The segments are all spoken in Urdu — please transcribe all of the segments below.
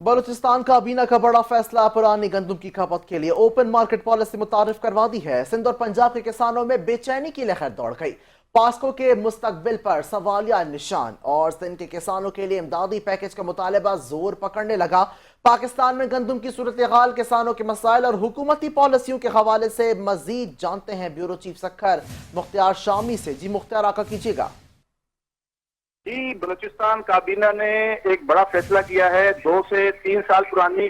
بلوچستان کابینہ کا بڑا فیصلہ پرانی گندم کی کھپت کے لیے اوپن مارکیٹ پالیسی متعارف کروا دی ہے۔ سندھ اور پنجاب کے کسانوں میں بے چینی کی لہر دوڑ گئی۔ پاسکو کے مستقبل پر سوالیہ نشان اور سندھ کے کسانوں کے لیے امدادی پیکج کا مطالبہ زور پکڑنے لگا۔ پاکستان میں گندم کی صورتحال، کسانوں کے مسائل اور حکومتی پالیسیوں کے حوالے سے مزید جانتے ہیں بیورو چیف سکھر مختار شامی سے۔ جی مختار آقا کیجیے گا۔ جی، بلوچستان کابینہ نے ایک بڑا فیصلہ کیا ہے۔ 2 سے 3 سال پرانی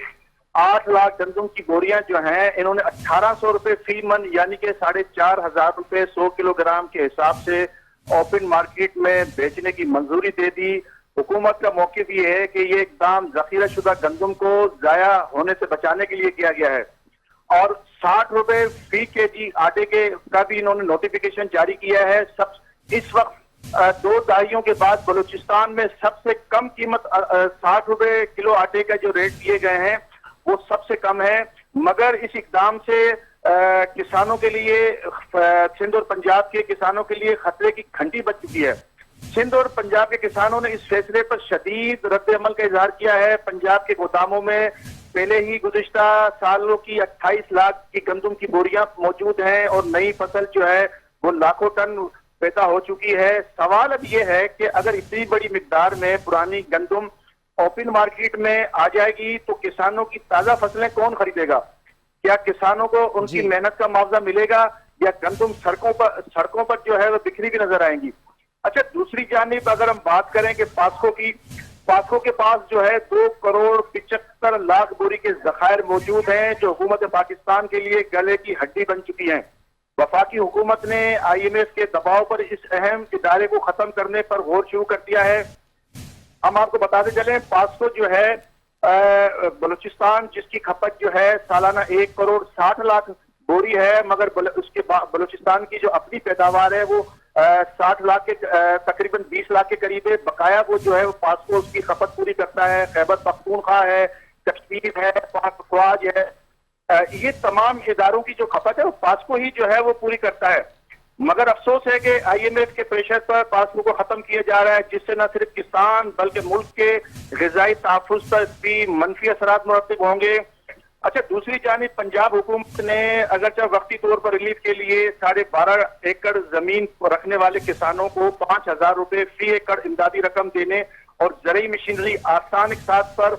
8 لاکھ گندم کی بوریاں جو ہیں انہوں نے 1800 روپے فی من یعنی کہ 4500 روپے 100 کلو گرام کے حساب سے اوپن مارکیٹ میں بیچنے کی منظوری دے دی۔ حکومت کا موقف یہ ہے کہ یہ اقدام ذخیرہ شدہ گندم کو ضائع ہونے سے بچانے کے لیے کیا گیا ہے، اور 60 روپے فی کے جی آٹے کے کا بھی انہوں نے نوٹیفیکیشن جاری کیا ہے۔ اس وقت 2 دہائیوں کے بعد بلوچستان میں سب سے کم قیمت 60 روپے کلو آٹے کا جو ریٹ دیے گئے ہیں وہ سب سے کم ہے، مگر اس اقدام سے کسانوں کے لیے، سندھ اور پنجاب کے کسانوں کے لیے خطرے کی گھنٹی بج چکی ہے۔ سندھ اور پنجاب کے کسانوں نے اس فیصلے پر شدید رد عمل کا اظہار کیا ہے۔ پنجاب کے گوداموں میں پہلے ہی گزشتہ سالوں کی 28 لاکھ کی گندم کی بوریاں موجود ہیں اور نئی فصل جو ہے وہ لاکھوں ٹن پیدا ہو چکی ہے۔ سوال اب یہ ہے کہ اگر اتنی بڑی مقدار میں پرانی گندم اوپن مارکیٹ میں آ جائے گی تو کسانوں کی تازہ فصلیں کون خریدے گا؟ کیا کسانوں کو ان کی محنت کا معاوضہ ملے گا یا گندم سڑکوں پر جو ہے وہ بکھری بھی نظر آئیں گی؟ اچھا، دوسری جانب اگر ہم بات کریں کہ پاسکو کے پاس جو ہے 2 کروڑ 75 لاکھ بوری کے ذخائر موجود ہیں جو حکومت پاکستان کے لیے گلے کی ہڈی بن چکی ہیں۔ وفاقی حکومت نے IMF کے دباؤ پر اس اہم ادارے کو ختم کرنے پر غور شروع کر دیا ہے۔ ہم آپ کو بتاتے چلیں، پاسکو جو ہے بلوچستان جس کی کھپت جو ہے سالانہ 1 کروڑ 60 لاکھ بوری ہے، مگر اس کے بلوچستان کی جو اپنی پیداوار ہے وہ 60 لاکھ کے تقریباً 20 لاکھ کے قریب ہے۔ بقایا وہ جو ہے وہ پاسکو اس کی کھپت پوری کرتا ہے۔ خیبر پختونخوا ہے، کشمیر ہے، پاک افواج ہے، یہ تمام اداروں کی جو کھپت ہے وہ پاسکو ہی جو ہے وہ پوری کرتا ہے۔ مگر افسوس ہے کہ IMF کے پریشر پر پاسکو کو ختم کیا جا رہا ہے، جس سے نہ صرف کسان بلکہ ملک کے غذائی تحفظ پر بھی منفی اثرات مرتب ہوں گے۔ اچھا، دوسری جانب پنجاب حکومت نے اگرچہ وقتی طور پر ریلیف کے لیے 12.5 ایکڑ زمین رکھنے والے کسانوں کو 5000 روپے فی ایکڑ امدادی رقم دینے اور زرعی مشینری آسان اقساط پر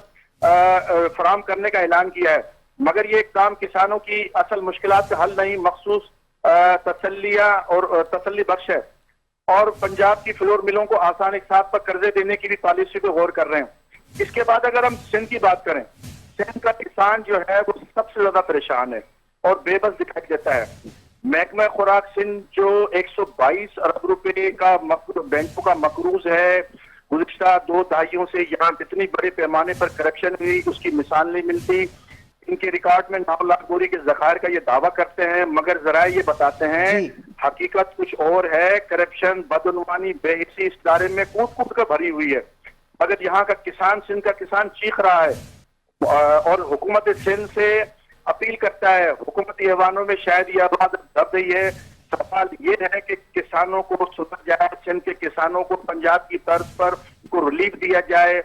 فراہم کرنے کا اعلان کیا ہے، مگر یہ اقدام کسانوں کی اصل مشکلات کا حل نہیں، مخصوص تسلی بخش ہے، اور پنجاب کی فلور ملوں کو آسان اقساط پر قرضے دینے کی بھی پالیسی پہ غور کر رہے ہیں۔ اس کے بعد اگر ہم سندھ کی بات کریں، سندھ کا کسان جو ہے وہ سب سے زیادہ پریشان ہے اور بے بس دکھائی دیتا ہے۔ محکمہ خوراک سندھ جو 122 ارب روپے کا بینکوں کا مقروض ہے، گزشتہ 2 دہائیوں سے یہاں اتنی بڑے پیمانے پر کرپشن ہوئی اس کی مثال نہیں ملتی۔ ان کے ریکارڈ میں 9 لاکھ بوری کے ذخائر کا یہ دعویٰ کرتے ہیں، مگر ذرائع یہ بتاتے ہیں حقیقت کچھ اور ہے۔ کرپشن، بدعنوانی، بے حسی اس ادارے میں کود کود کر بھری ہوئی ہے، مگر یہاں کا کسان، سندھ کا کسان چیخ رہا ہے اور حکومت سندھ سے اپیل کرتا ہے۔ حکومتی ایوانوں میں شاید یہ آواز دب رہی ہے۔ سوال یہ ہے کہ کسانوں کو سدھر جائے، سندھ کے کسانوں کو پنجاب کی طرز پر کو ریلیف دیا جائے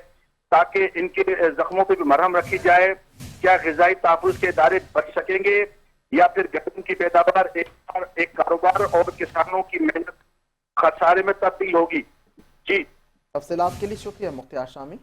تاکہ ان کے زخموں پہ بھی مرہم رکھی جائے۔ کیا غذائی تحفظ کے ادارے بچ سکیں گے یا پھر گندم کی پیداوار ایک کاروبار اور کسانوں کی محنت خسارے میں تبدیل ہوگی؟ جی، تفصیلات کے لیے شکریہ مختار شامی۔